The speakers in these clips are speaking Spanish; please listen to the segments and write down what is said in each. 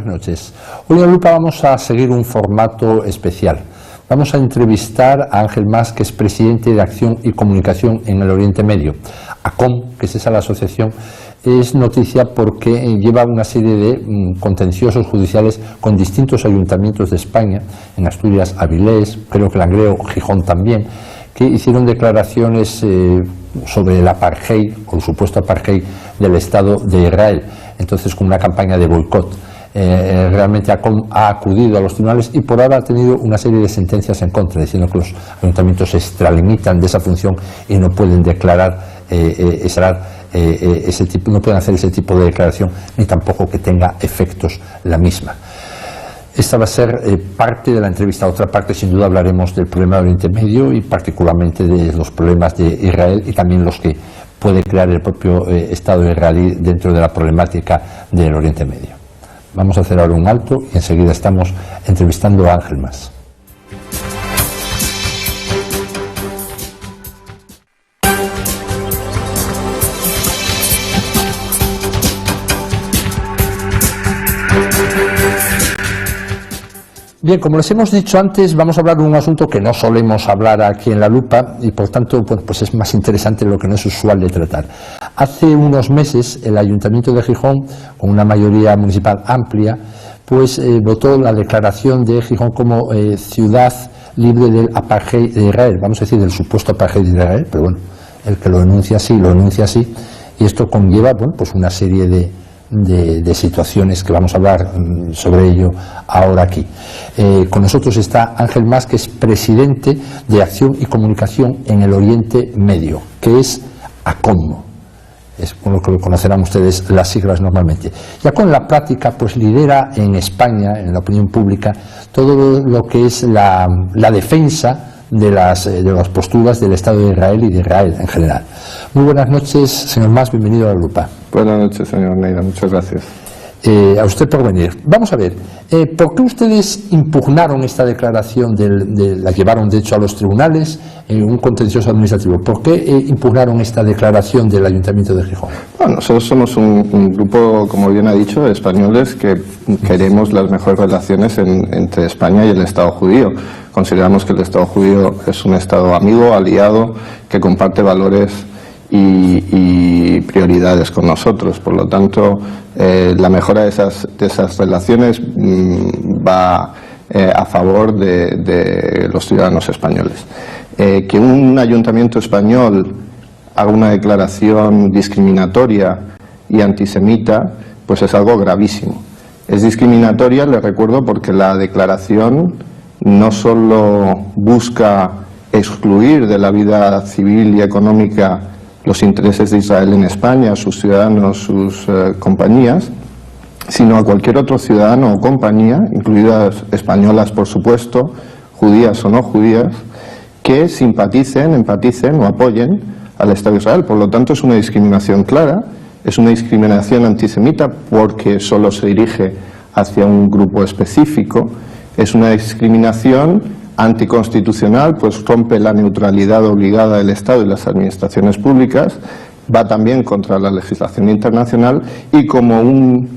buenas noches. Hoy en la Lupa vamos a seguir un formato especial. Vamos a entrevistar a Ángel Mas, que es presidente de Acción y Comunicación en el Oriente Medio. ACOM, que es esa la asociación, es noticia porque lleva una serie de contenciosos judiciales con distintos ayuntamientos de España, en Asturias, Avilés, creo que Langreo, Gijón también, que hicieron declaraciones sobre el apartheid o el supuesto apartheid del Estado de Israel, entonces con una campaña de boicot. Realmente ACOM ha acudido a los tribunales y por ahora ha tenido una serie de sentencias en contra, diciendo que los ayuntamientos se extralimitan de esa función y no pueden declarar no pueden hacer ese tipo de declaración, ni tampoco que tenga efectos la misma. Esta va a ser parte de la entrevista. Otra parte, sin duda, hablaremos del problema del Oriente Medio y particularmente de los problemas de Israel y también los que puede crear el propio Estado israelí dentro de la problemática del Oriente Medio. Vamos a hacer ahora un alto y enseguida estamos entrevistando a Ángel Mas. Bien, como les hemos dicho antes, vamos a hablar de un asunto que no solemos hablar aquí en La Lupa y por tanto pues es más interesante de lo que no es usual de tratar. Hace unos meses el Ayuntamiento de Gijón, con una mayoría municipal amplia, pues votó la declaración de Gijón como ciudad libre del apartheid de Israel, vamos a decir del supuesto apartheid de Israel, pero bueno, el que lo denuncia así, y esto conlleva pues una serie de situaciones que vamos a hablar sobre ello ahora aquí. Con nosotros está Ángel Mas, que es presidente de Acción y Comunicación en el Oriente Medio, que es ACOM. Es con lo que conocerán ustedes las siglas normalmente. Ya con la práctica pues lidera en España, en la opinión pública, todo lo que es la defensa de las posturas del Estado de Israel y de Israel en general. Muy buenas noches, señor Mas, bienvenido a La Lupa. Buenas noches, señor Neira, muchas gracias. A usted por venir. Vamos a ver, ¿por qué ustedes impugnaron esta declaración, la llevaron de hecho a los tribunales en un contencioso administrativo? ¿Por qué impugnaron esta declaración del Ayuntamiento de Gijón? Bueno, nosotros somos un grupo, como bien ha dicho, de españoles que queremos las mejores relaciones entre España y el Estado judío. Consideramos que el Estado judío es un Estado amigo, aliado, que comparte valores y prioridades con nosotros. Por lo tanto, la mejora de esas relaciones va a favor de los ciudadanos españoles. Que un ayuntamiento español haga una declaración discriminatoria y antisemita, pues es algo gravísimo. Es discriminatoria, le recuerdo, porque la declaración no solo busca excluir de la vida civil y económica los intereses de Israel en España, sus ciudadanos, sus compañías, sino a cualquier otro ciudadano o compañía, incluidas españolas por supuesto, judías o no judías, que simpaticen, empaticen o apoyen al Estado de Israel. Por lo tanto, es una discriminación clara, es una discriminación antisemita porque solo se dirige hacia un grupo específico, es una discriminación anticonstitucional, pues rompe la neutralidad obligada del Estado y las administraciones públicas, va también contra la legislación internacional y, como un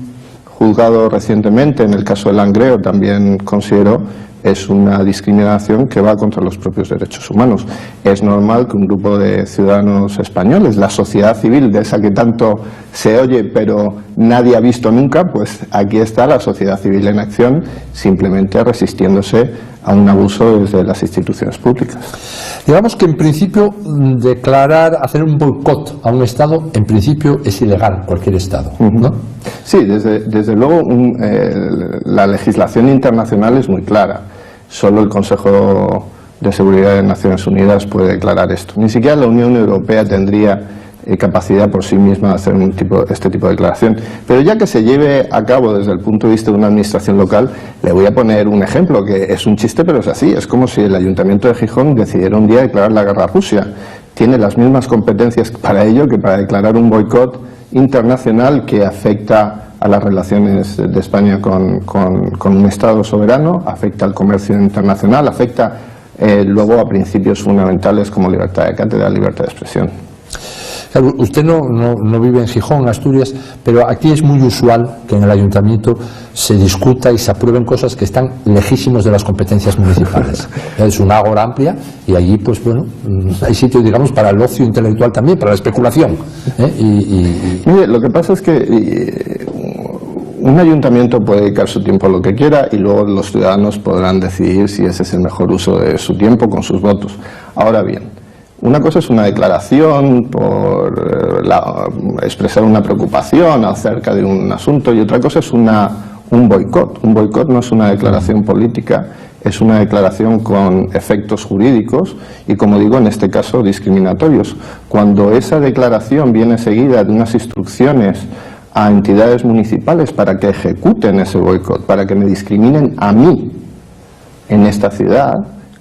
juzgado recientemente en el caso de Langreo también consideró, es una discriminación que va contra los propios derechos humanos. Es normal que un grupo de ciudadanos españoles, la sociedad civil, de esa que tanto se oye pero nadie ha visto nunca, pues aquí está la sociedad civil en acción, simplemente resistiéndose a un abuso desde las instituciones públicas. Digamos que en principio hacer un boicot a un Estado, en principio es ilegal, cualquier Estado, ¿no? Sí, desde luego la legislación internacional es muy clara. Solo el Consejo de Seguridad de Naciones Unidas puede declarar esto. Ni siquiera la Unión Europea tendría capacidad por sí misma de hacer este tipo de declaración. Pero ya que se lleve a cabo desde el punto de vista de una administración local, le voy a poner un ejemplo que es un chiste, pero es así. Es como si el Ayuntamiento de Gijón decidiera un día declarar la guerra a Rusia. Tiene las mismas competencias para ello que para declarar un boicot internacional que afecta a las relaciones de España con un Estado soberano, afecta al comercio internacional, afecta luego a principios fundamentales como libertad de cátedra, libertad de expresión. Claro, usted no vive en Gijón, Asturias, pero aquí es muy usual que en el ayuntamiento se discuta y se aprueben cosas que están lejísimos de las competencias municipales. Es una ágora amplia y allí, pues bueno, hay sitio, digamos, para el ocio intelectual también, para la especulación. Mire, lo que pasa es que un ayuntamiento puede dedicar su tiempo a lo que quiera y luego los ciudadanos podrán decidir si ese es el mejor uso de su tiempo con sus votos. Ahora bien, una cosa es una declaración por expresar una preocupación acerca de un asunto y otra cosa es un boicot. Un boicot no es una declaración política, es una declaración con efectos jurídicos y, como digo, en este caso discriminatorios. Cuando esa declaración viene seguida de unas instrucciones a entidades municipales para que ejecuten ese boicot, para que me discriminen a mí en esta ciudad,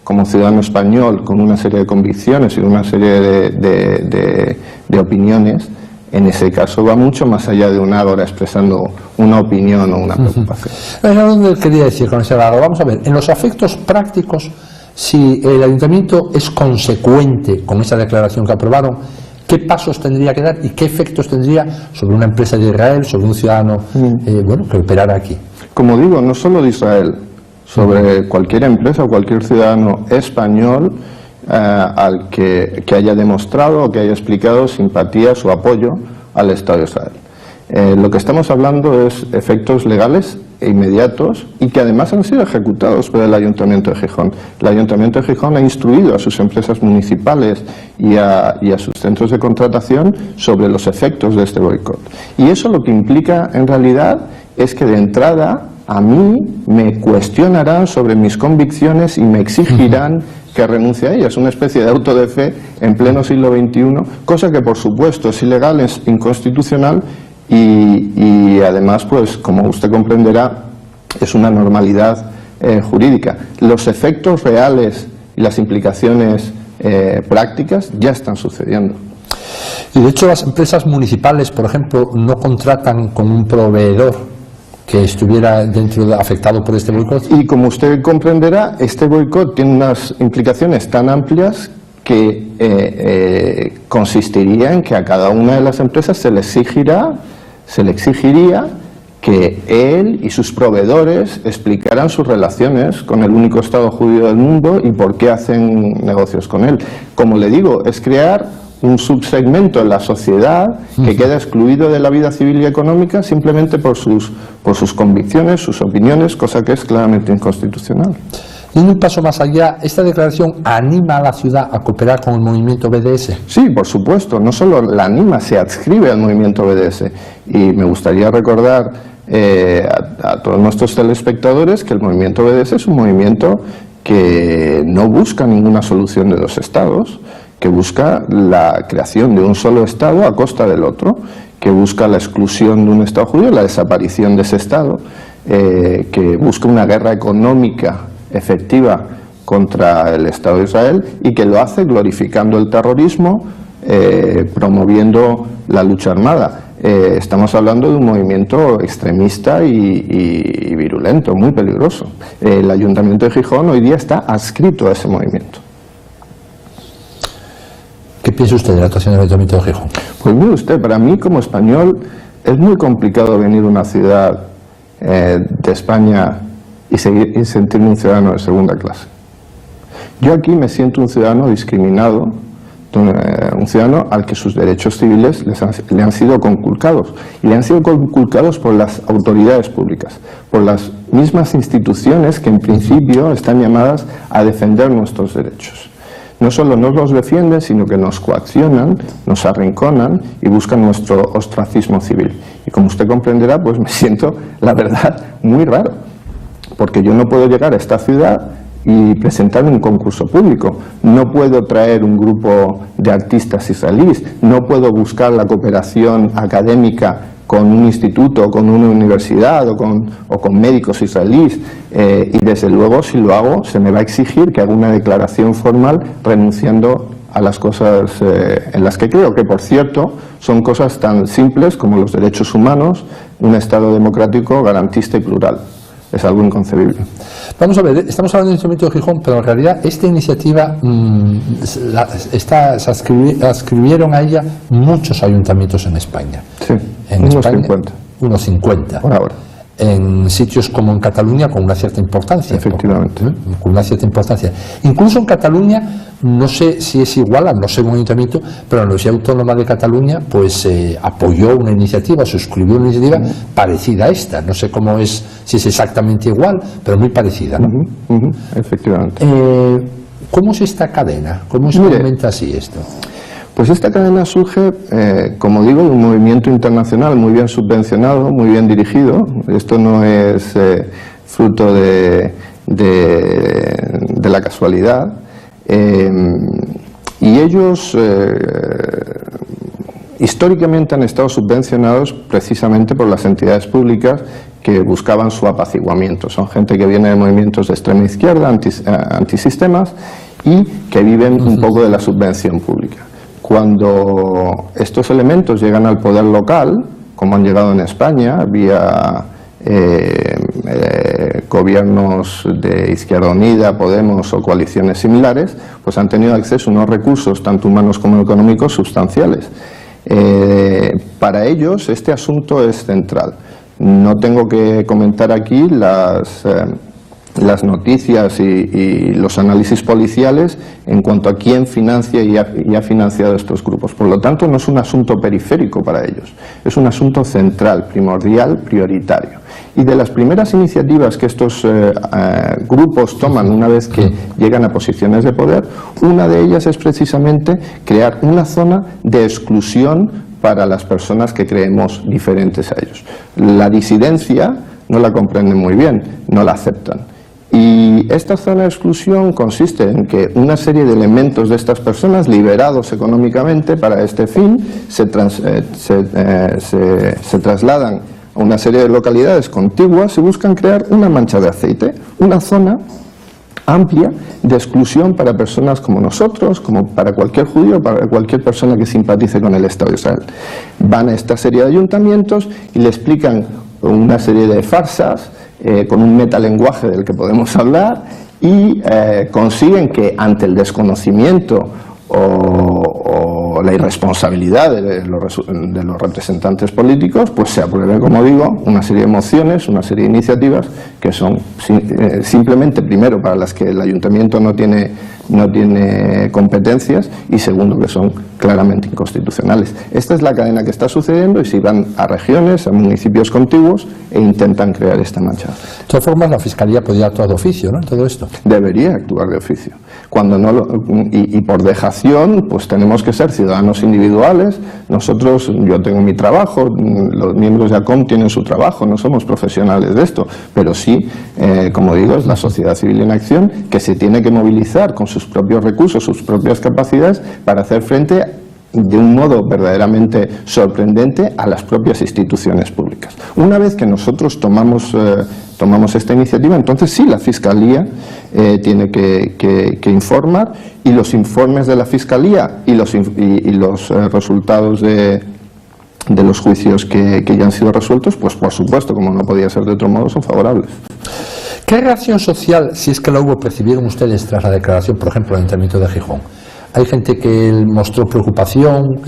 como ciudadano español con una serie de convicciones y una serie de opiniones, en ese caso va mucho más allá de un ágora expresando una opinión o una preocupación. Es a donde quería decir con ese ágora. Vamos a ver, en los efectos prácticos, si el ayuntamiento es consecuente con esa declaración que aprobaron, ¿qué pasos tendría que dar y qué efectos tendría sobre una empresa de Israel, sobre un ciudadano que operara aquí? Como digo, no solo de Israel, sobre cualquier empresa o cualquier ciudadano español al que haya demostrado o que haya explicado simpatía, su apoyo al Estado de Israel. Lo que estamos hablando es efectos legales e inmediatos y que además han sido ejecutados por el Ayuntamiento de Gijón. El Ayuntamiento de Gijón ha instruido a sus empresas municipales y a sus centros de contratación sobre los efectos de este boicot. Y eso lo que implica en realidad es que de entrada a mí me cuestionarán sobre mis convicciones y me exigirán que renuncie a ellas, una especie de auto de fe en pleno siglo XXI, cosa que por supuesto es ilegal, es inconstitucional y además, pues como usted comprenderá, es una normalidad jurídica. Los efectos reales y las implicaciones prácticas ya están sucediendo. Y de hecho las empresas municipales, por ejemplo, no contratan con un proveedor que estuviera afectado por este boicot. Y como usted comprenderá, este boicot tiene unas implicaciones tan amplias que consistiría en que a cada una de las empresas se le exigiría que él y sus proveedores explicaran sus relaciones con el único Estado judío del mundo y por qué hacen negocios con él. Como le digo, es crear un subsegmento en la sociedad que queda excluido de la vida civil y económica simplemente por sus convicciones, sus opiniones, cosa que es claramente inconstitucional. Y un paso más allá, ¿esta declaración anima a la ciudad a cooperar con el movimiento BDS? Sí, por supuesto, no solo la anima, se adscribe al movimiento BDS. Y me gustaría recordar a todos nuestros telespectadores que el movimiento BDS es un movimiento que no busca ninguna solución de dos estados, que busca la creación de un solo Estado a costa del otro, que busca la exclusión de un Estado judío, la desaparición de ese Estado, que busca una guerra económica efectiva contra el Estado de Israel y que lo hace glorificando el terrorismo, promoviendo la lucha armada. Estamos hablando de un movimiento extremista y virulento, muy peligroso. El Ayuntamiento de Gijón hoy día está adscrito a ese movimiento. ¿Qué piensa usted de la actuación del Ayuntamiento de Gijón? Pues mire usted, para mí como español es muy complicado venir a una ciudad de España y sentirme un ciudadano de segunda clase. Yo aquí me siento un ciudadano discriminado, un ciudadano al que sus derechos civiles le han sido conculcados. Y le han sido conculcados por las autoridades públicas, por las mismas instituciones que en principio están llamadas a defender nuestros derechos. No solo nos los defienden, sino que nos coaccionan, nos arrinconan y buscan nuestro ostracismo civil. Y como usted comprenderá, pues me siento, la verdad, muy raro, porque yo no puedo llegar a esta ciudad y presentarme un concurso público, no puedo traer un grupo de artistas israelíes, no puedo buscar la cooperación académica con un instituto, con una universidad o con médicos israelíes, y desde luego si lo hago se me va a exigir que haga una declaración formal renunciando a las cosas en las que creo, que por cierto son cosas tan simples como los derechos humanos, un Estado democrático garantista y plural. Es algo inconcebible. Vamos a ver, estamos hablando del Ayuntamiento de Gijón, pero en realidad esta iniciativa se adscribieron a ella muchos ayuntamientos en España. Sí, en unos España, 50. Unos 50. Por ahora. En sitios como en Cataluña con una cierta importancia. Efectivamente. Con una cierta importancia. Incluso en Cataluña, no sé si es igual, no sé un ayuntamiento, pero la Universidad Autónoma de Cataluña pues apoyó una iniciativa, suscribió una iniciativa parecida a esta. No sé cómo es, si es exactamente igual, pero muy parecida, ¿no? Efectivamente. ¿Cómo es esta cadena? ¿Cómo se aumenta así esto? Pues esta cadena surge, como digo, de un movimiento internacional muy bien subvencionado, muy bien dirigido. Esto no es fruto de la casualidad. Y ellos históricamente han estado subvencionados precisamente por las entidades públicas que buscaban su apaciguamiento. Son gente que viene de movimientos de extrema izquierda, antisistemas, y que viven un poco de la subvención pública. Cuando estos elementos llegan al poder local, como han llegado en España, vía gobiernos de Izquierda Unida, Podemos o coaliciones similares, pues han tenido acceso a unos recursos, tanto humanos como económicos, sustanciales. Para ellos este asunto es central. No tengo que comentar aquí las noticias y los análisis policiales en cuanto a quién financia y ha financiado estos grupos. Por lo tanto, no es un asunto periférico para ellos, es un asunto central, primordial, prioritario. Y de las primeras iniciativas que estos grupos toman una vez que llegan a posiciones de poder, una de ellas es precisamente crear una zona de exclusión para las personas que creemos diferentes a ellos. La disidencia no la comprenden muy bien, no la aceptan. Y esta zona de exclusión consiste en que una serie de elementos de estas personas, liberados económicamente para este fin, se trasladan a una serie de localidades contiguas y buscan crear una mancha de aceite, una zona amplia de exclusión para personas como nosotros, como para cualquier judío, para cualquier persona que simpatice con el Estado de Israel. Van a esta serie de ayuntamientos y le explican una serie de farsas, con un metalenguaje del que podemos hablar, y consiguen que ante el desconocimiento o la irresponsabilidad de los representantes políticos, pues se apruebe, como digo, una serie de mociones, una serie de iniciativas que son simplemente, primero, para las que el ayuntamiento no tiene competencias, y segundo, que son claramente inconstitucionales. Esta es la cadena que está sucediendo, y si van a regiones, a municipios contiguos, e intentan crear esta mancha. De todas formas, la Fiscalía podría actuar de oficio, ¿no?, en todo esto. Debería actuar de oficio. Cuando no y por dejación, pues tenemos que ser ciudadanos individuales. Nosotros, yo tengo mi trabajo, los miembros de ACOM tienen su trabajo, no somos profesionales de esto, pero sí, como digo, es la sociedad civil en acción que se tiene que movilizar con sus propios recursos, sus propias capacidades, para hacer frente de un modo verdaderamente sorprendente a las propias instituciones públicas. Una vez que nosotros tomamos esta iniciativa, entonces sí, la Fiscalía tiene que informar, y los informes de la Fiscalía y los resultados de los juicios que ya han sido resueltos, pues por supuesto, como no podía ser de otro modo, son favorables. ¿Qué reacción social, si es que la hubo, percibieron ustedes tras la declaración, por ejemplo, del Ayuntamiento de Gijón? ¿Hay gente que mostró preocupación?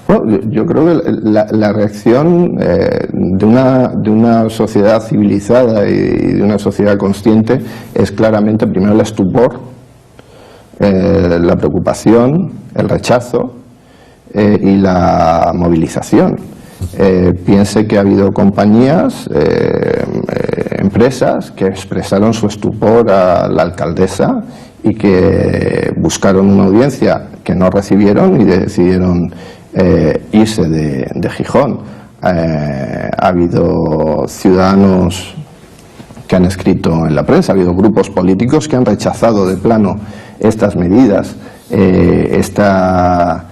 Bueno, yo creo que la reacción de una sociedad civilizada y de una sociedad consciente es claramente, primero, el estupor, la preocupación, el rechazo y la movilización. Piense que ha habido compañías, empresas que expresaron su estupor a la alcaldesa y que buscaron una audiencia que no recibieron y decidieron irse de Gijón. Ha habido ciudadanos que han escrito en la prensa, ha habido grupos políticos que han rechazado de plano estas medidas. Estas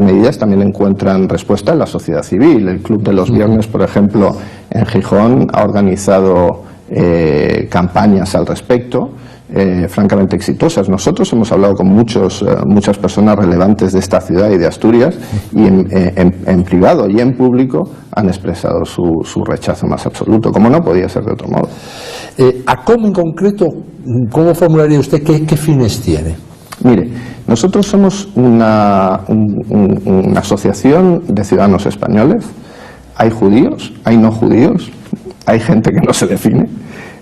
medidas también encuentran respuesta en la sociedad civil. El Club de los Viernes, por ejemplo, en Gijón ha organizado campañas al respecto. francamente exitosas. Nosotros hemos hablado con muchas personas relevantes de esta ciudad y de Asturias, y en privado y en público han expresado su rechazo más absoluto, como no podía ser de otro modo. ¿ACOM en concreto, cómo formularía usted qué fines tiene? Mire, nosotros somos una asociación de ciudadanos españoles. Hay judíos, hay no judíos, hay gente que no se define,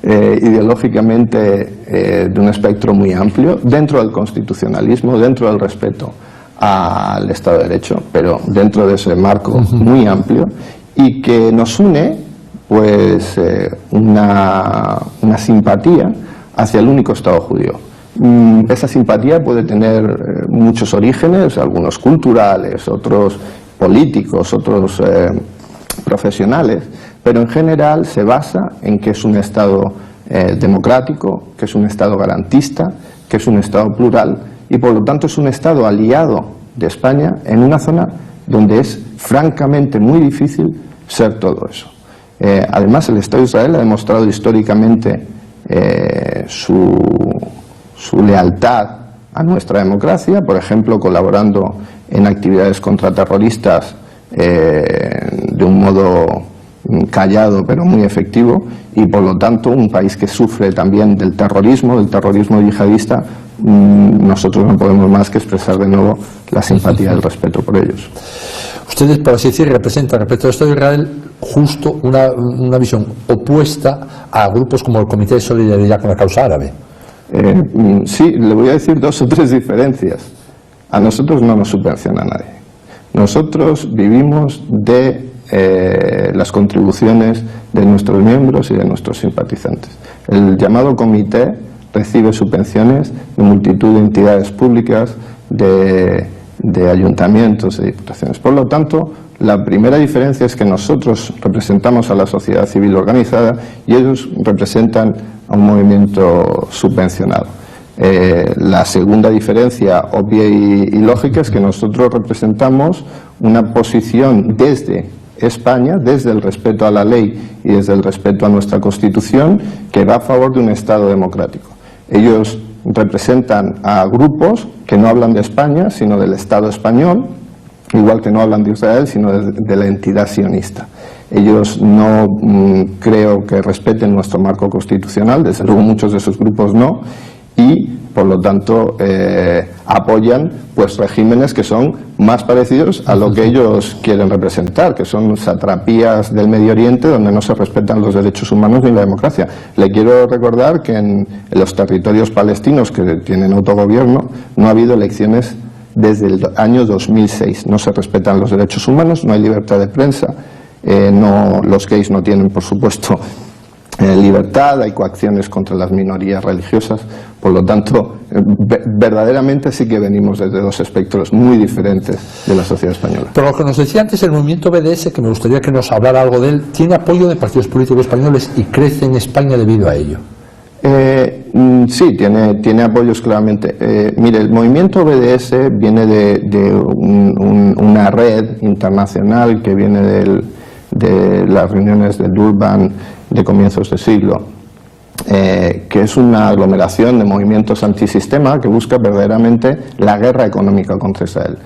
ideológicamente de un espectro muy amplio, dentro del constitucionalismo, dentro del respeto al Estado de Derecho, pero dentro de ese marco muy amplio, y que nos une pues una simpatía hacia el único Estado judío. Esa simpatía puede tener muchos orígenes, algunos culturales, otros políticos, otros profesionales, pero en general se basa en que es un Estado democrático, que es un Estado garantista, que es un Estado plural, y por lo tanto es un Estado aliado de España en una zona donde es francamente muy difícil ser todo eso. Además, el Estado de Israel ha demostrado históricamente su lealtad a nuestra democracia, por ejemplo, colaborando en actividades contraterroristas de un modo callado pero muy efectivo, y por lo tanto un país que sufre también del terrorismo yihadista. Nosotros no podemos más que expresar de nuevo la simpatía y el respeto por ellos. Ustedes, por así decir, representan respecto al Estado de Israel justo una visión opuesta a grupos como el Comité de Solidaridad con la Causa Árabe. Sí, le voy a decir 2 o 3 diferencias. A nosotros no nos subvenciona nadie. Nosotros vivimos de las contribuciones de nuestros miembros y de nuestros simpatizantes. El llamado comité recibe subvenciones de multitud de entidades públicas, de ayuntamientos, de diputaciones. Por lo tanto, la primera diferencia es que nosotros representamos a la sociedad civil organizada y ellos representan a un movimiento subvencionado. La segunda diferencia obvia y lógica es que nosotros representamos una posición desde España, desde el respeto a la ley y desde el respeto a nuestra Constitución, que va a favor de un Estado democrático. Ellos representan a grupos que no hablan de España, sino del Estado español, igual que no hablan de Israel, sino de la entidad sionista. Ellos no creo que respeten nuestro marco constitucional, desde luego muchos de esos grupos no, y por lo tanto apoyan pues regímenes que son más parecidos a lo que ellos quieren representar, que son satrapías del Medio Oriente donde no se respetan los derechos humanos ni la democracia. Le quiero recordar que en los territorios palestinos que tienen autogobierno no ha habido elecciones desde el año 2006, no se respetan los derechos humanos, no hay libertad de prensa, los gays no tienen, por supuesto, libertad, hay coacciones contra las minorías religiosas. Por lo tanto, verdaderamente sí que venimos desde 2 espectros muy diferentes de la sociedad española. Por lo que nos decía antes, el movimiento BDS, que me gustaría que nos hablara algo de él, tiene apoyo de partidos políticos españoles y crece en España debido a ello. Sí, tiene apoyos claramente. Mire, el movimiento BDS viene de una red internacional que viene de las reuniones de Durban de comienzos de siglo, que es una aglomeración de movimientos antisistema que busca verdaderamente la guerra económica contra Israel.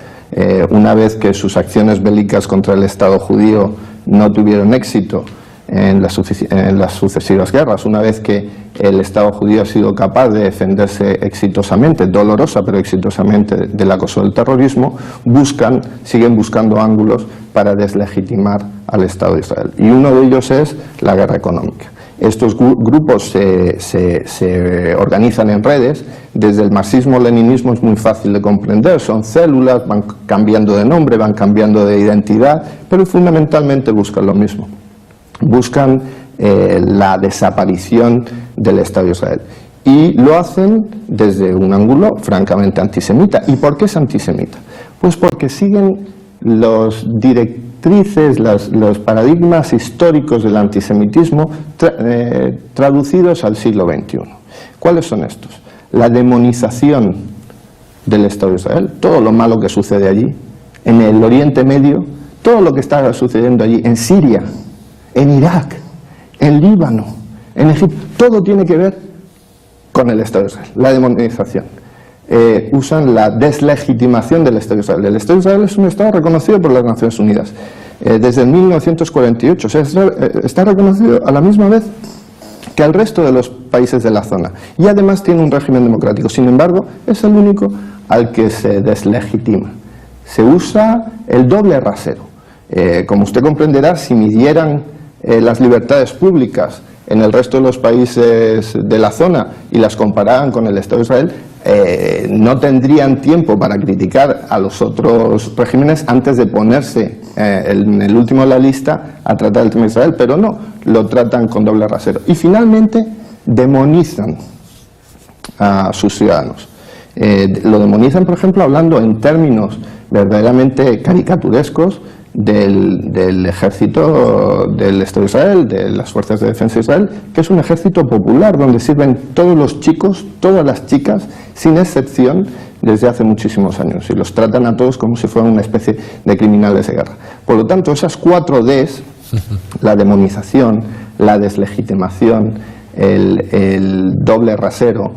Una vez que sus acciones bélicas contra el Estado judío no tuvieron éxito en las sucesivas guerras, una vez que el Estado judío ha sido capaz de defenderse exitosamente, dolorosa pero exitosamente, del acoso del terrorismo, siguen buscando ángulos para deslegitimar al Estado de Israel. Y uno de ellos es la guerra económica. Estos grupos se organizan en redes. Desde el marxismo-leninismo es muy fácil de comprender, son células, van cambiando de nombre, van cambiando de identidad, pero fundamentalmente buscan lo mismo. Buscan la desaparición del Estado de Israel. Y lo hacen desde un ángulo francamente antisemita. ¿Y por qué es antisemita? Pues porque siguen los directrices, los paradigmas históricos del antisemitismo traducidos al siglo XXI. ¿Cuáles son estos? La demonización del Estado de Israel, todo lo malo que sucede allí, en el Oriente Medio, todo lo que está sucediendo allí, en Siria, en Irak, en Líbano, en Egipto, todo tiene que ver con el Estado de Israel, la demonización. Usan la deslegitimación del Estado de Israel. El Estado de Israel es un Estado reconocido por las Naciones Unidas desde 1948, o sea, está reconocido a la misma vez que al resto de los países de la zona, y además tiene un régimen democrático. Sin embargo, es el único al que se deslegitima. Se usa el doble rasero. Como usted comprenderá, si midieran las libertades públicas en el resto de los países de la zona y las compararan con el Estado de Israel, no tendrían tiempo para criticar a los otros regímenes antes de ponerse en el último de la lista a tratar el tema de Israel, pero no, lo tratan con doble rasero. Y finalmente demonizan a sus ciudadanos. Lo demonizan, por ejemplo, hablando en términos verdaderamente caricaturescos del ejército del Estado de Israel, de las fuerzas de defensa de Israel, que es un ejército popular donde sirven todos los chicos, todas las chicas, sin excepción, desde hace muchísimos años, y los tratan a todos como si fueran una especie de criminales de guerra. Por lo tanto, esas 4 Ds, la demonización, la deslegitimación, el doble rasero,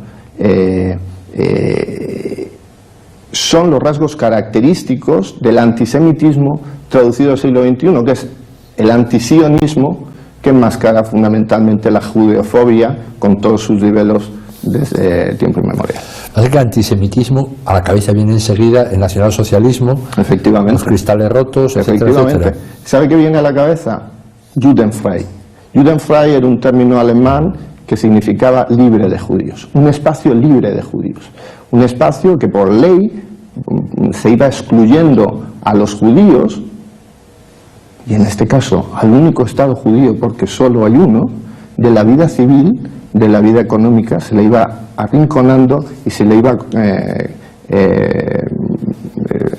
son los rasgos característicos del antisemitismo traducido al siglo XXI, que es el antisionismo que enmascara fundamentalmente la judeofobia con todos sus niveles desde tiempo inmemorial. Así que el antisemitismo a la cabeza viene enseguida el nacionalsocialismo, efectivamente, los cristales rotos, efectivamente. Etcétera. ¿Sabe qué viene a la cabeza? Judenfrei. Judenfrei era un término alemán que significaba libre de judíos, un espacio libre de judíos, un espacio que por ley se iba excluyendo a los judíos, y en este caso al único Estado judío, porque solo hay uno, de la vida civil, de la vida económica, se le iba arrinconando y se le iba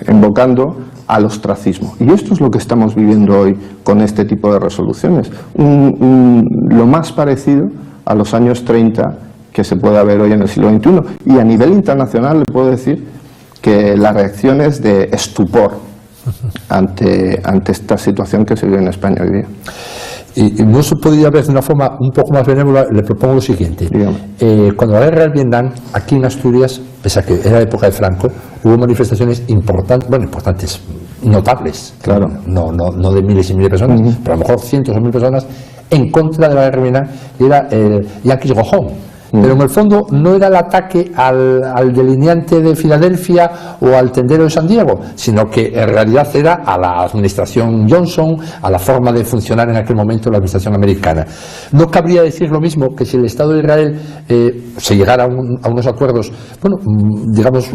invocando al ostracismo. Y esto es lo que estamos viviendo hoy con este tipo de resoluciones, lo más parecido a los años 30 que se puede ver hoy en el siglo XXI. Y a nivel internacional le puedo decir que la reacción es de estupor ante esta situación que se vive en España hoy día. Y no se podría ver de una forma un poco más benévola. Le propongo lo siguiente. Cuando la guerra del Vietnam, aquí en Asturias, pese a que era época de Franco, hubo manifestaciones importantes, notables, claro, no de miles y miles de personas, pero a lo mejor cientos o mil personas, en contra de la guerra del Vietnam, y era el Yankees Go Home. Pero en el fondo no era el ataque al delineante de Filadelfia o al tendero de San Diego, sino que en realidad era a la administración Johnson, a la forma de funcionar en aquel momento la administración americana. No cabría decir lo mismo que si el Estado de Israel se llegara a unos acuerdos, bueno, digamos,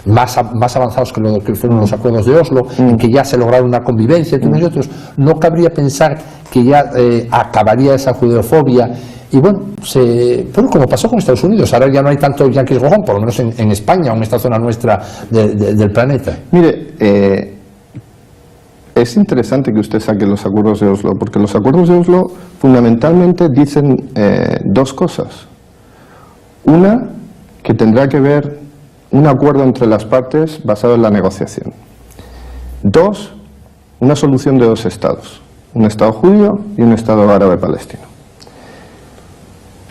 más avanzados que fueron los acuerdos de Oslo, en que ya se lograron una convivencia entre unos y otros. No cabría pensar que ya acabaría esa judeofobia. Y bueno, como pasó con Estados Unidos, ahora ya no hay tanto Yankees Go Home, por lo menos en España o en esta zona nuestra del planeta. Mire, es interesante que usted saque los acuerdos de Oslo, porque los acuerdos de Oslo fundamentalmente dicen 2 cosas. Una, que tendrá que ver un acuerdo entre las partes basado en la negociación. 2, una solución de 2 estados, un Estado judío y un Estado árabe palestino.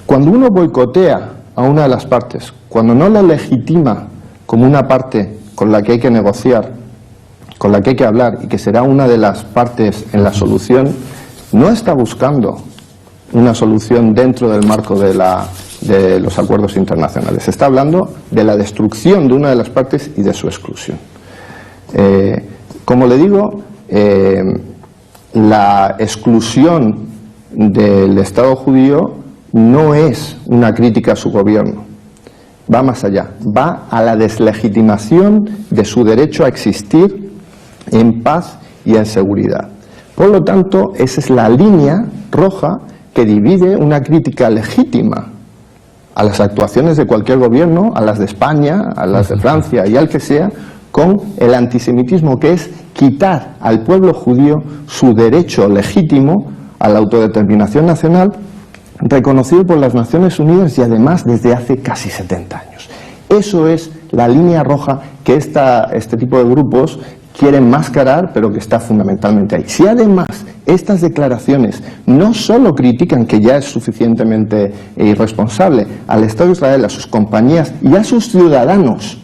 Cuando uno boicotea a una de las partes, cuando no la legitima como una parte con la que hay que negociar, con la que hay que hablar y que será una de las partes en la solución, no está buscando una solución dentro del marco de los acuerdos internacionales. Está hablando de la destrucción de una de las partes y de su exclusión. Como le digo, la exclusión del Estado judío no es una crítica a su gobierno, va más allá, va a la deslegitimación de su derecho a existir en paz y en seguridad. Por lo tanto, esa es la línea roja que divide una crítica legítima a las actuaciones de cualquier gobierno, a las de España, a las de Francia y al que sea, con el antisemitismo, que es quitar al pueblo judío su derecho legítimo a la autodeterminación nacional, reconocido por las Naciones Unidas y además desde hace casi 70 años. Eso es la línea roja que este tipo de grupos quiere enmascarar, pero que está fundamentalmente ahí. Si además estas declaraciones no solo critican, que ya es suficientemente irresponsable, al Estado de Israel, a sus compañías y a sus ciudadanos,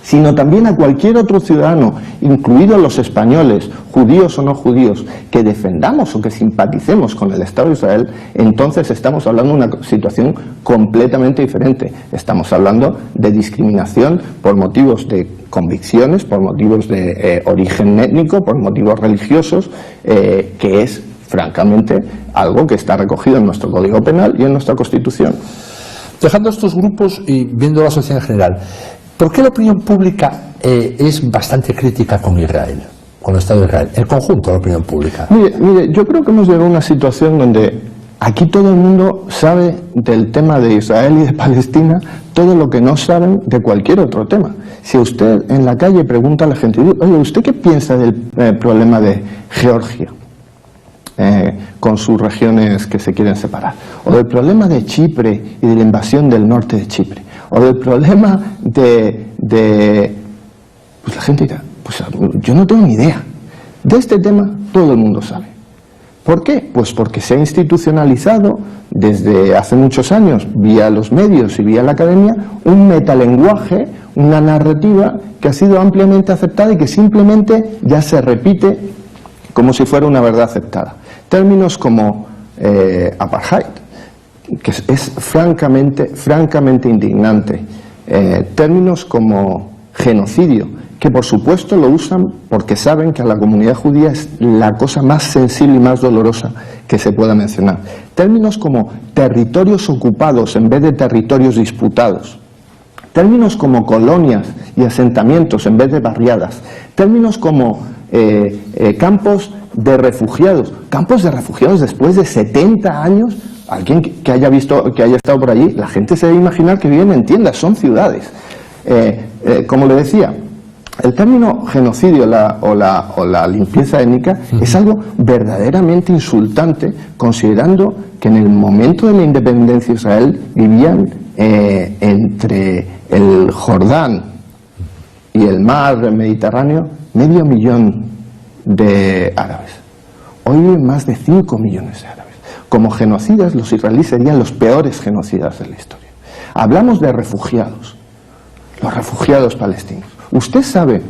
sino también a cualquier otro ciudadano, incluidos los españoles, judíos o no judíos, que defendamos o que simpaticemos con el Estado de Israel, entonces estamos hablando de una situación completamente diferente. Estamos hablando de discriminación por motivos de convicciones, por motivos de origen étnico, por motivos religiosos, que es, francamente, algo que está recogido en nuestro Código Penal y en nuestra Constitución. Dejando estos grupos y viendo la sociedad en general, ¿por qué la opinión pública es bastante crítica con Israel, con el Estado de Israel, el conjunto de la opinión pública? Mire, yo creo que hemos llegado a una situación donde aquí todo el mundo sabe del tema de Israel y de Palestina todo lo que no saben de cualquier otro tema. Si usted en la calle pregunta a la gente, oye, ¿usted qué piensa del problema de Georgia? Con sus regiones que se quieren separar, o del problema de Chipre y de la invasión del norte de Chipre, o del problema pues la gente dirá, pues yo no tengo ni idea. De este tema todo el mundo sabe. ¿Por qué? Pues porque se ha institucionalizado desde hace muchos años, vía los medios y vía la academia, un metalenguaje, una narrativa que ha sido ampliamente aceptada y que simplemente ya se repite como si fuera una verdad aceptada. Términos como apartheid, que es francamente indignante. Términos como genocidio, que por supuesto lo usan porque saben que a la comunidad judía es la cosa más sensible y más dolorosa que se pueda mencionar. Términos como territorios ocupados en vez de territorios disputados. Términos como colonias y asentamientos en vez de barriadas. Términos como campos de refugiados después de 70 años. Alguien que haya estado por allí, la gente se debe imaginar que viven en tiendas, son ciudades. Como le decía, el término genocidio o la limpieza étnica es algo verdaderamente insultante, considerando que en el momento de la independencia de Israel vivían entre el Jordán y el mar Mediterráneo 500.000 de árabes. Hoy viven más de 5 millones de árabes. Como genocidas, los israelíes serían los peores genocidas de la historia. Hablamos de refugiados, los refugiados palestinos. Usted sabe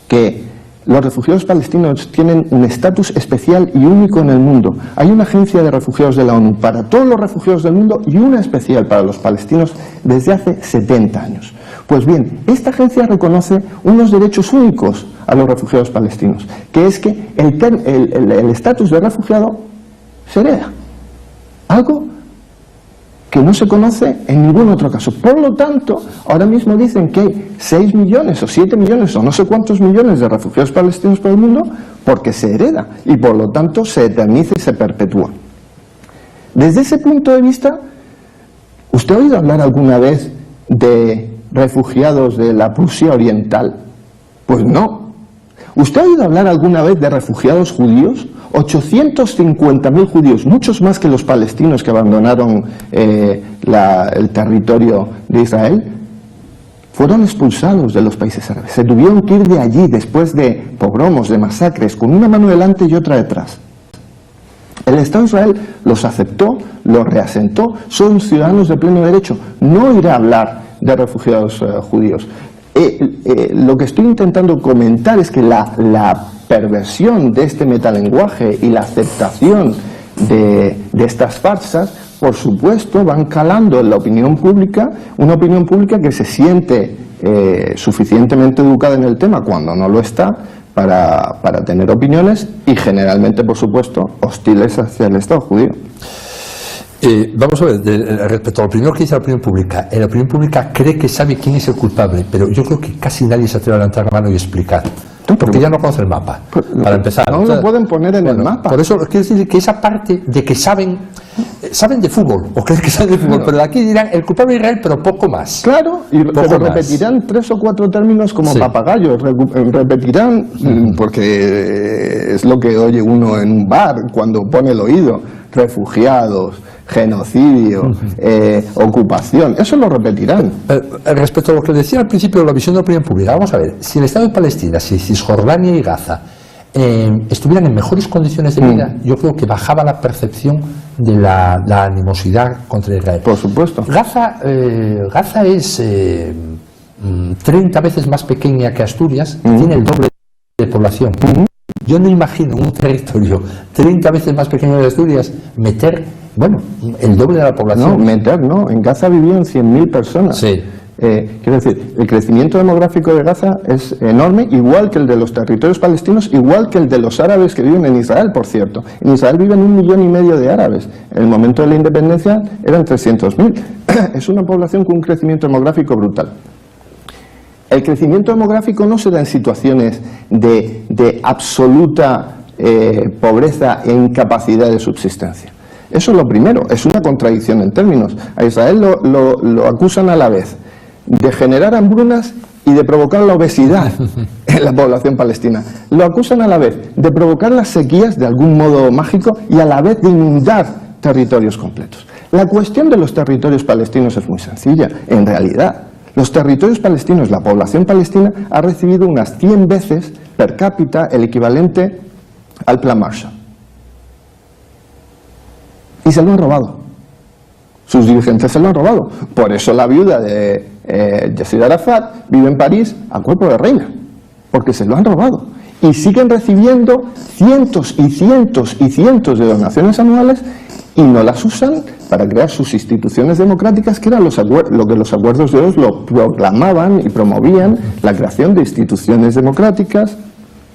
que los refugiados palestinos tienen un estatus especial y único en el mundo. Hay una agencia de refugiados de la ONU para todos los refugiados del mundo y una especial para los palestinos desde hace 70 años. Pues bien, esta agencia reconoce unos derechos únicos a los refugiados palestinos, que es que el estatus de refugiado se hereda. Algo que no se conoce en ningún otro caso. Por lo tanto, ahora mismo dicen que hay 6 millones o 7 millones o no sé cuántos millones de refugiados palestinos por el mundo porque se hereda y por lo tanto se eterniza y se perpetúa. Desde ese punto de vista, ¿usted ha oído hablar alguna vez de refugiados de la Prusia Oriental? Pues no. ¿Usted ha oído hablar alguna vez de refugiados judíos? 850.000 judíos, muchos más que los palestinos que abandonaron el territorio de Israel, fueron expulsados de los países árabes. Se tuvieron que ir de allí después de pogromos, de masacres, con una mano delante y otra detrás. El Estado de Israel los aceptó, los reasentó, son ciudadanos de pleno derecho. No irá a hablar de refugiados judíos. Lo que estoy intentando comentar es que la perversión de este metalenguaje y la aceptación de estas farsas, por supuesto, van calando en la opinión pública, una opinión pública que se siente suficientemente educada en el tema cuando no lo está para tener opiniones y generalmente, por supuesto, hostiles hacia el Estado judío. Vamos a ver, respecto a lo primero que dice la opinión pública cree que sabe quién es el culpable, pero yo creo que casi nadie se atreve a levantar la mano y explicar, porque ya no conoce el mapa, para empezar. No lo pueden poner en el mapa. Por eso quiero decir que esa parte de que saben de fútbol, o creen que saben de fútbol, pero de aquí dirán el culpable de Israel, pero poco más. Claro, pero repetirán 3 o 4 términos como papagayos, repetirán, porque es lo que oye uno en un bar cuando pone el oído, refugiados, genocidio, ocupación, eso lo repetirán. Respecto a lo que decía al principio de la visión de la opinión pública, vamos a ver, si el Estado de Palestina, si Cisjordania y Gaza estuvieran en mejores condiciones de vida, yo creo que bajaba la percepción de la animosidad contra Israel. Por supuesto. Gaza es 30 veces más pequeña que Asturias, tiene el doble de población. Yo no imagino un territorio 30 veces más pequeño que Asturias meter, bueno, el doble de la población. No, en Gaza vivían 100.000 personas. Sí. Quiero decir, el crecimiento demográfico de Gaza es enorme, igual que el de los territorios palestinos, igual que el de los árabes que viven en Israel, por cierto. En Israel viven 1,5 millones de árabes. En el momento de la independencia eran 300.000. Es una población con un crecimiento demográfico brutal. El crecimiento demográfico no se da en situaciones de absoluta pobreza e incapacidad de subsistencia. Eso es lo primero, es una contradicción en términos. A Israel lo acusan a la vez de generar hambrunas y de provocar la obesidad en la población palestina. Lo acusan a la vez de provocar las sequías de algún modo mágico y a la vez de inundar territorios completos. La cuestión de los territorios palestinos es muy sencilla, en realidad. Los territorios palestinos, la población palestina, ha recibido unas 100 veces per cápita el equivalente al Plan Marshall. Y se lo han robado. Sus dirigentes se lo han robado. Por eso la viuda de Yasser Arafat vive en París a cuerpo de reina. Porque se lo han robado. Y siguen recibiendo cientos y cientos y cientos de donaciones anuales y no las usan para crear sus instituciones democráticas, que eran lo que los acuerdos de Oslo proclamaban y promovían, la creación de instituciones democráticas,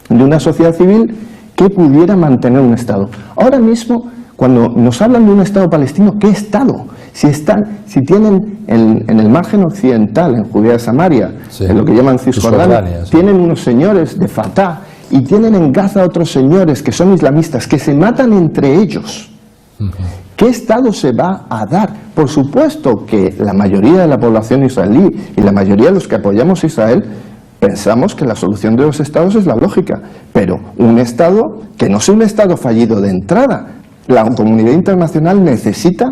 de una sociedad civil que pudiera mantener un Estado. Ahora mismo, cuando nos hablan de un Estado palestino, ¿qué Estado? Si tienen en el margen occidental, en Judea y Samaria, sí, en lo que llaman Cisjordania, sí, tienen unos señores de Fatah y tienen en Gaza otros señores que son islamistas, que se matan entre ellos. ¿Qué Estado se va a dar? Por supuesto que la mayoría de la población israelí y la mayoría de los que apoyamos a Israel pensamos que la solución de los Estados es la lógica, pero un Estado que no sea un Estado fallido de entrada. La comunidad internacional necesita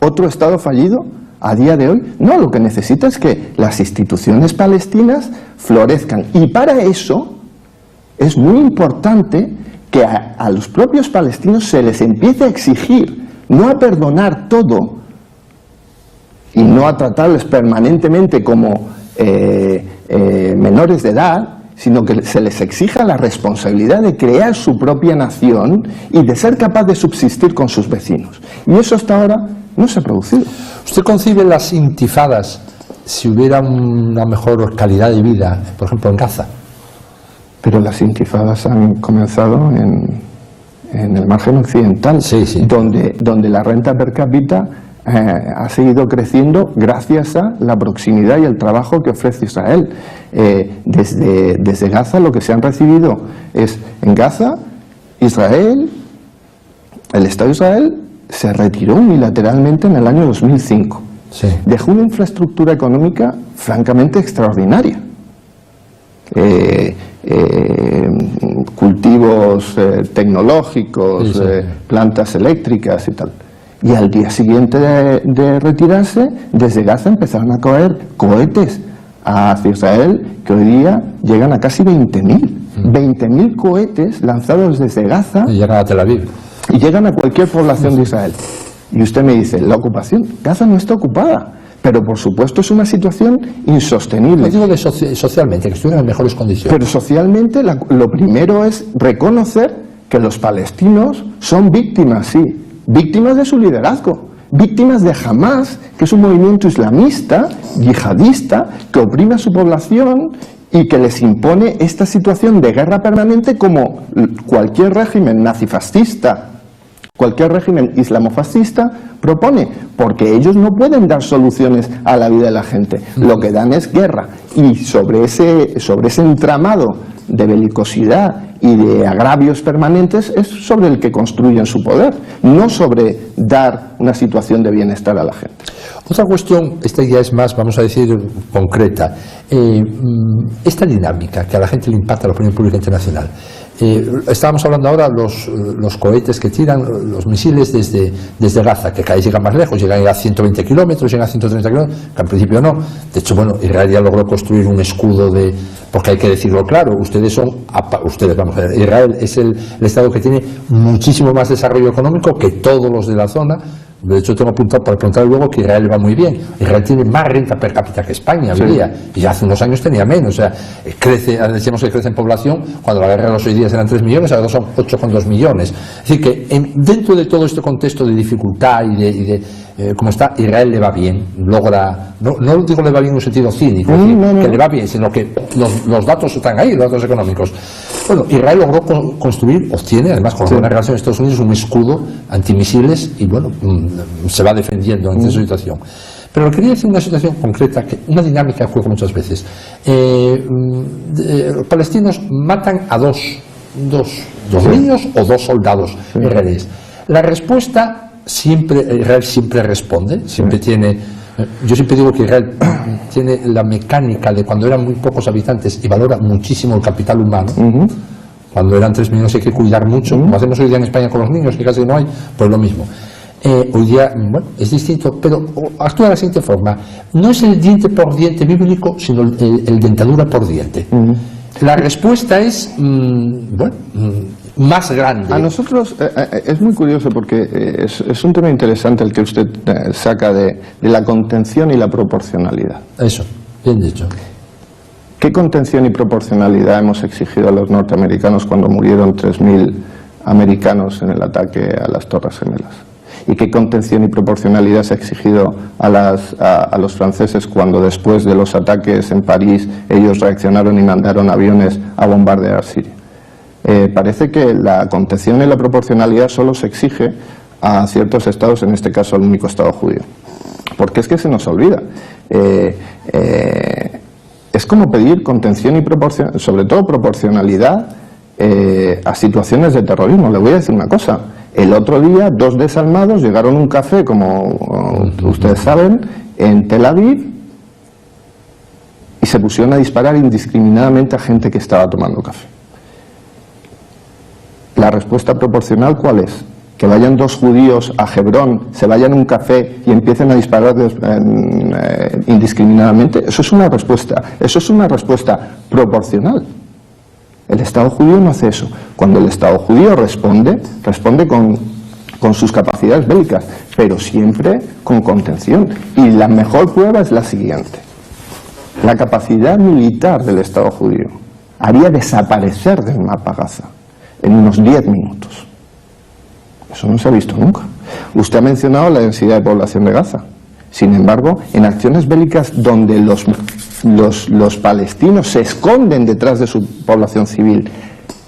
otro Estado fallido a día de hoy. No, lo que necesita es que las instituciones palestinas florezcan, y para eso es muy importante que a los propios palestinos se les empiece a exigir, no a perdonar todo y no a tratarles permanentemente como menores de edad, sino que se les exija la responsabilidad de crear su propia nación y de ser capaz de subsistir con sus vecinos. Y eso hasta ahora no se ha producido. ¿Usted concibe las intifadas si hubiera una mejor calidad de vida, por ejemplo, en Gaza? Pero las intifadas han comenzado en el margen occidental, sí, sí, donde la renta per cápita ha seguido creciendo gracias a la proximidad y el trabajo que ofrece Israel. Desde Gaza lo que se han recibido es, en Gaza, Israel, el Estado de Israel se retiró unilateralmente en el año 2005. Sí. Dejó una infraestructura económica francamente extraordinaria. Cultivos tecnológicos, sí, sí, plantas eléctricas y tal. Y al día siguiente de retirarse, desde Gaza empezaron a caer cohetes hacia Israel, que hoy día llegan a casi 20.000. 20.000 cohetes lanzados desde Gaza. Y llegan a Tel Aviv. Y llegan a cualquier población de Israel. Y usted me dice, la ocupación, Gaza no está ocupada. Pero por supuesto es una situación insostenible. No digo socialmente, que estuvieran en mejores condiciones. Pero socialmente lo primero es reconocer que los palestinos son víctimas, sí, víctimas de su liderazgo, víctimas de Hamas, que es un movimiento islamista, yihadista, que oprime a su población y que les impone esta situación de guerra permanente como cualquier régimen nazifascista, cualquier régimen islamofascista propone, porque ellos no pueden dar soluciones a la vida de la gente, lo que dan es guerra, y sobre ese entramado de belicosidad y de agravios permanentes es sobre el que construyen su poder, no sobre dar una situación de bienestar a la gente. Otra cuestión, esta ya es más, vamos a decir, concreta. Esta dinámica que a la gente le impacta a la opinión pública internacional, Estábamos hablando ahora los cohetes que tiran, los misiles desde Gaza, que cada vez llegan más lejos, llegan a 120 kilómetros, llegan a 130 kilómetros, que al principio no. De hecho, bueno, Israel ya logró construir un escudo porque hay que decirlo claro, vamos a ver, Israel es el Estado que tiene muchísimo más desarrollo económico que todos los de la zona. De hecho, tengo apuntado para preguntar luego que Israel va muy bien. Israel tiene más renta per cápita que España, diría, y ya hace unos años tenía menos. O sea, decíamos que crece en población, cuando la guerra de los 6 días eran 3 millones, ahora son 8,2 millones. Es decir, que dentro de todo este contexto de dificultad y de como está, Israel le va bien, logra, no digo le va bien en un sentido cínico, que le va bien, sino que los datos están ahí, los datos económicos. Bueno, Israel logró obtiene, además con la buena relación de Estados Unidos, un escudo antimisiles y bueno, se va defendiendo ante esa situación. Pero quería decir una situación concreta, una dinámica que ocurre muchas veces. Los palestinos matan a dos niños o 2 soldados israelíes. La respuesta Israel siempre responde, siempre tiene. Yo siempre digo que Israel tiene la mecánica de cuando eran muy pocos habitantes y valora muchísimo el capital humano. Cuando eran 3 millones hay que cuidar mucho, como hacemos hoy día en España con los niños, que casi no hay, pues lo mismo. Hoy día, bueno, es distinto, pero actúa de la siguiente forma: no es el diente por diente bíblico, sino el dentadura por diente. La respuesta es, más grande. A nosotros es muy curioso porque es un tema interesante el que usted saca de la contención y la proporcionalidad. Eso, bien dicho. ¿Qué contención y proporcionalidad hemos exigido a los norteamericanos cuando murieron 3.000 americanos en el ataque a las Torres Gemelas? ¿Y qué contención y proporcionalidad se ha exigido a los franceses cuando después de los ataques en París ellos reaccionaron y mandaron aviones a bombardear Siria? Parece que la contención y la proporcionalidad solo se exige a ciertos estados, en este caso al único estado judío. Porque es que se nos olvida. Es como pedir contención y sobre todo proporcionalidad a situaciones de terrorismo. Le voy a decir una cosa. El otro día 2 desalmados llegaron a un café, como ustedes saben, en Tel Aviv y se pusieron a disparar indiscriminadamente a gente que estaba tomando café. La respuesta proporcional, ¿cuál es? Que vayan 2 judíos a Hebrón, se vayan a un café y empiecen a disparar indiscriminadamente. Eso es una respuesta proporcional. El Estado judío no hace eso. Cuando el Estado judío responde con sus capacidades bélicas, pero siempre con contención. Y la mejor prueba es la siguiente: la capacidad militar del Estado judío haría desaparecer del mapa Gaza en unos 10 minutos. Eso no se ha visto nunca. Usted ha mencionado la densidad de población de Gaza. Sin embargo, en acciones bélicas donde los palestinos se esconden detrás de su población civil,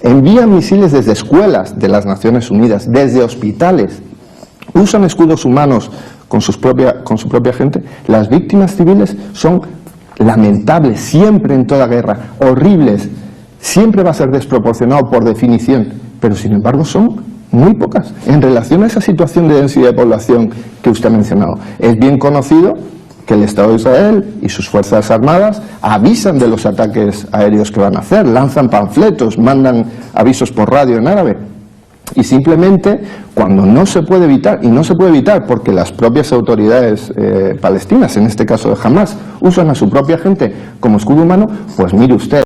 envían misiles desde escuelas de las Naciones Unidas, desde hospitales, usan escudos humanos con su propia gente, las víctimas civiles son lamentables, siempre en toda guerra, horribles. Siempre va a ser desproporcionado por definición, pero sin embargo son muy pocas en relación a esa situación de densidad de población que usted ha mencionado. Es bien conocido que el Estado de Israel y sus fuerzas armadas avisan de los ataques aéreos que van a hacer, lanzan panfletos, mandan avisos por radio en árabe, y simplemente cuando no se puede evitar, y no se puede evitar porque las propias autoridades palestinas, en este caso de Hamas, usan a su propia gente como escudo humano, pues mire usted,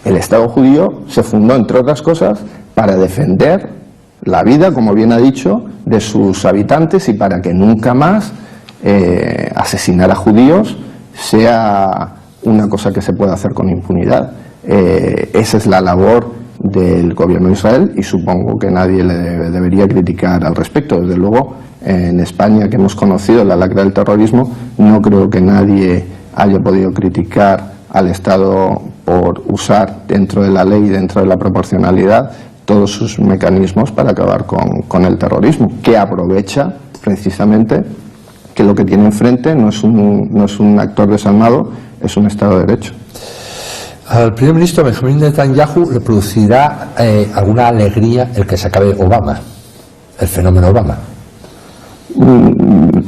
el Estado judío se fundó, entre otras cosas, para defender la vida, como bien ha dicho, de sus habitantes y para que nunca más asesinar a judíos sea una cosa que se pueda hacer con impunidad. Esa es la labor del gobierno de Israel y supongo que nadie le debería criticar al respecto. Desde luego, en España, que hemos conocido la lacra del terrorismo, no creo que nadie haya podido criticar al Estado por usar dentro de la ley y dentro de la proporcionalidad todos sus mecanismos para acabar con el terrorismo, que aprovecha precisamente que lo que tiene enfrente no es un actor desalmado, es un Estado de Derecho. Al primer ministro Benjamin Netanyahu le producirá alguna alegría el que se acabe Obama, el fenómeno Obama.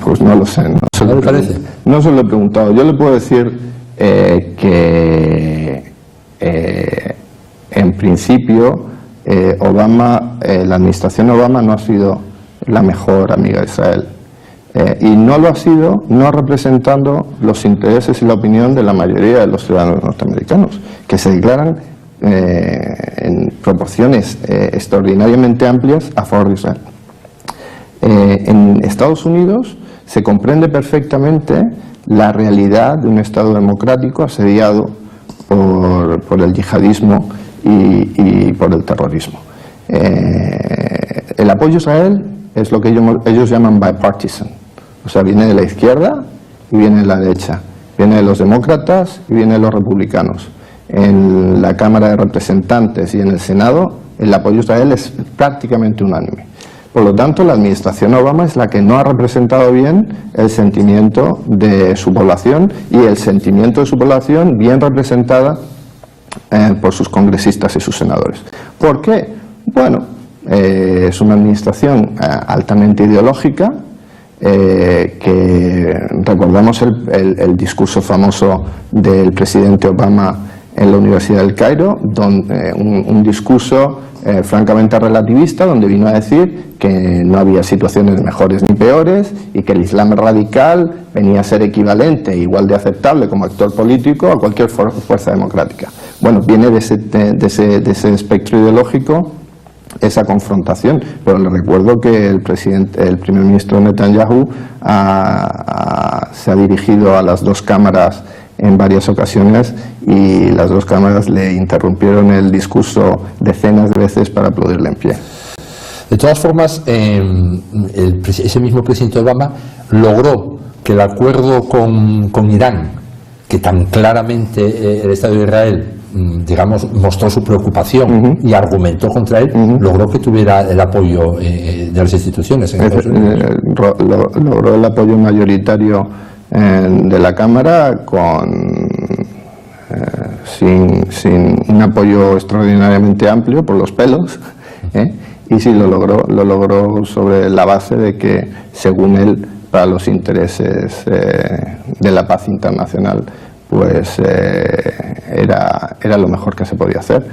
Pues no lo sé. ¿No le parece? No se lo he preguntado. Yo le puedo decir que en principio la administración Obama no ha sido la mejor amiga de Israel. Y no lo ha sido, no representando los intereses y la opinión de la mayoría de los ciudadanos norteamericanos, que se declaran en proporciones extraordinariamente amplias a favor de Israel. En Estados Unidos se comprende perfectamente la realidad de un Estado democrático asediado por el yihadismo y por el terrorismo. El apoyo a Israel es lo que ellos llaman bipartisan, o sea, viene de la izquierda y viene de la derecha, viene de los demócratas y viene de los republicanos. En la Cámara de Representantes y en el Senado el apoyo a Israel es prácticamente unánime. Por lo tanto, la administración Obama es la que no ha representado bien el sentimiento de su población, y el sentimiento de su población bien representada por sus congresistas y sus senadores. ¿Por qué? Bueno, es una administración altamente ideológica, que recordamos el discurso famoso del presidente Obama en la Universidad del Cairo, un discurso francamente relativista, donde vino a decir que no había situaciones mejores ni peores y que el Islam radical venía a ser equivalente, igual de aceptable como actor político a cualquier fuerza democrática. Bueno, viene de ese espectro ideológico esa confrontación, pero le recuerdo que el primer ministro Netanyahu se ha dirigido a las dos cámaras en varias ocasiones y las dos cámaras le interrumpieron el discurso decenas de veces para aplaudirle en pie. De todas formas, ese mismo presidente Obama logró que el acuerdo con Irán, que tan claramente el Estado de Israel, digamos, mostró su preocupación y argumentó contra él, logró que tuviera el apoyo de las instituciones en Estados Unidos. Logró el apoyo mayoritario de la Cámara sin un apoyo extraordinariamente amplio por los pelos, y sí lo logró sobre la base de que, según él, para los intereses de la paz internacional, pues era lo mejor que se podía hacer.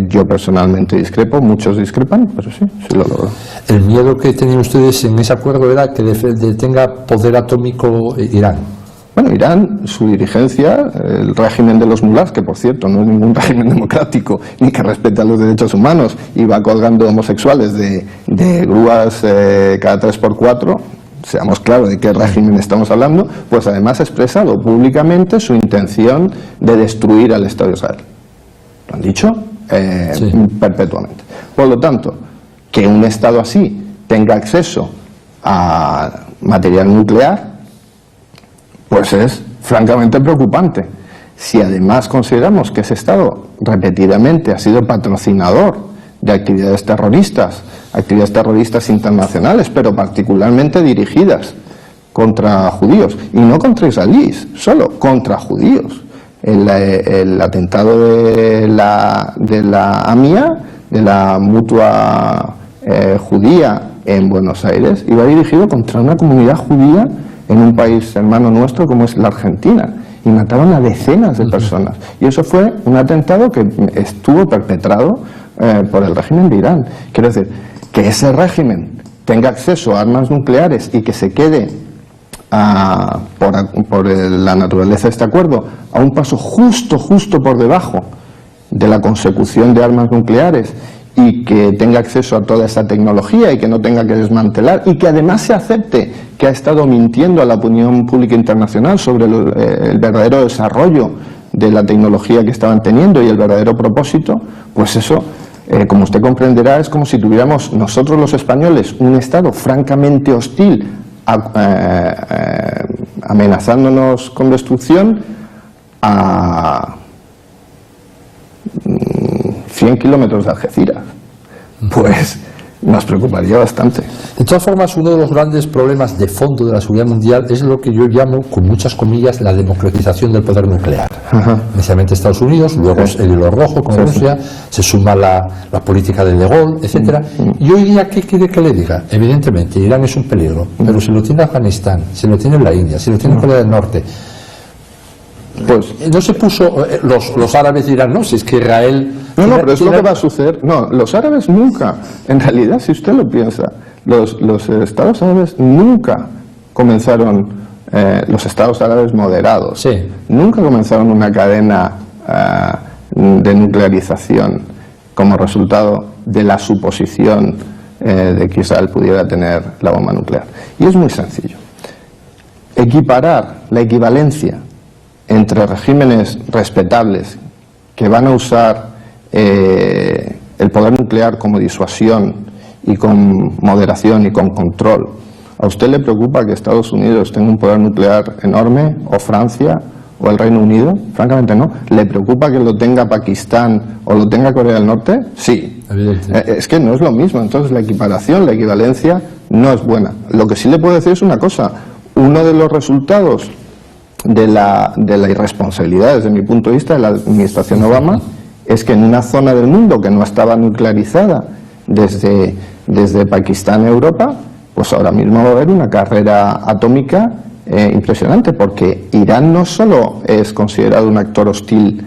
Yo personalmente discrepo, muchos discrepan, pero sí lo logró. El miedo que tenían ustedes en ese acuerdo era que tenga poder atómico Irán. Bueno, Irán, su dirigencia, el régimen de los mulás, que por cierto no es ningún régimen democrático ni que respeta los derechos humanos, y va colgando homosexuales de grúas cada 3x4, seamos claros de qué régimen estamos hablando, pues además ha expresado públicamente su intención de destruir al Estado de Israel. Lo han dicho perpetuamente. Por lo tanto, que un Estado así tenga acceso a material nuclear, pues es francamente preocupante. Si además consideramos que ese Estado repetidamente ha sido patrocinador de actividades terroristas internacionales, pero particularmente dirigidas contra judíos, y no contra israelíes, solo contra judíos. El atentado de la AMIA, de la Mutua Judía en Buenos Aires, iba dirigido contra una comunidad judía en un país hermano nuestro como es la Argentina, y mataron a decenas de personas, y eso fue un atentado que estuvo perpetrado por el régimen de Irán. Quiero decir, que ese régimen tenga acceso a armas nucleares y que se quede por la naturaleza de este acuerdo a un paso justo por debajo de la consecución de armas nucleares, y que tenga acceso a toda esa tecnología y que no tenga que desmantelar, y que además se acepte que ha estado mintiendo a la opinión pública internacional sobre el verdadero desarrollo de la tecnología que estaban teniendo y el verdadero propósito, pues eso, como usted comprenderá, es como si tuviéramos nosotros los españoles un Estado francamente hostil, amenazándonos con destrucción a 100 kilómetros de Algeciras. Pues nos preocuparía bastante. De todas formas, uno de los grandes problemas de fondo de la seguridad mundial es lo que yo llamo, con muchas comillas, la democratización del poder nuclear. Inicialmente Estados Unidos, luego el hilo rojo con Rusia, se suma la política de Gaulle, etcétera. Y hoy día, ¿qué quiere que le diga? Evidentemente, Irán es un peligro, pero si lo tiene Afganistán, si lo tiene la India, si lo tiene Corea del Norte, Pues no se puso, los árabes dirán, no, si es que Israel... no, pero es lo que va a suceder. No, los árabes nunca, en realidad, si usted lo piensa, los estados árabes nunca comenzaron, los estados árabes moderados, Sí. nunca comenzaron una cadena de nuclearización como resultado de la suposición de que Israel pudiera tener la bomba nuclear. Y es muy sencillo. Equiparar la equivalencia entre regímenes respetables que van a usar el poder nuclear como disuasión y con moderación y con control. ¿A usted le preocupa que Estados Unidos tenga un poder nuclear enorme, o Francia, o el Reino Unido? Francamente no. ¿Le preocupa que lo tenga Pakistán o lo tenga Corea del Norte? Sí. Es que no es lo mismo. Entonces la equiparación, la equivalencia no es buena. Lo que sí le puedo decir es una cosa. Uno de los resultados de la irresponsabilidad, desde mi punto de vista, de la administración Obama, es que en una zona del mundo que no estaba nuclearizada desde Pakistán a Europa, pues ahora mismo va a haber una carrera atómica impresionante, porque Irán no solo es considerado un actor hostil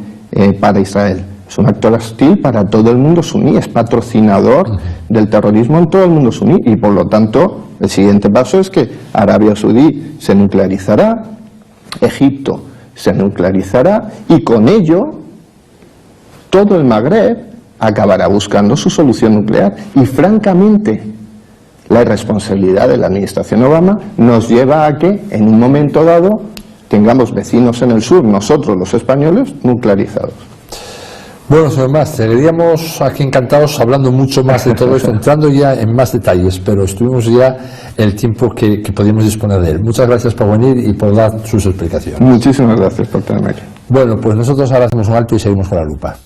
para Israel, es un actor hostil para todo el mundo suní, es patrocinador del terrorismo en todo el mundo suní, y por lo tanto el siguiente paso es que Arabia Saudí se nuclearizará, Egipto se nuclearizará, y con ello todo el Magreb acabará buscando su solución nuclear. Y francamente, la irresponsabilidad de la administración Obama nos lleva a que en un momento dado tengamos vecinos en el sur, nosotros los españoles, nuclearizados. Bueno, señor Mas, seguiríamos aquí encantados hablando mucho más de todo esto, entrando ya en más detalles, pero estuvimos ya el tiempo que podíamos disponer de él. Muchas gracias por venir y por dar sus explicaciones. Muchísimas gracias por tenerme aquí. Bueno, pues nosotros ahora hacemos un alto y seguimos con la lupa.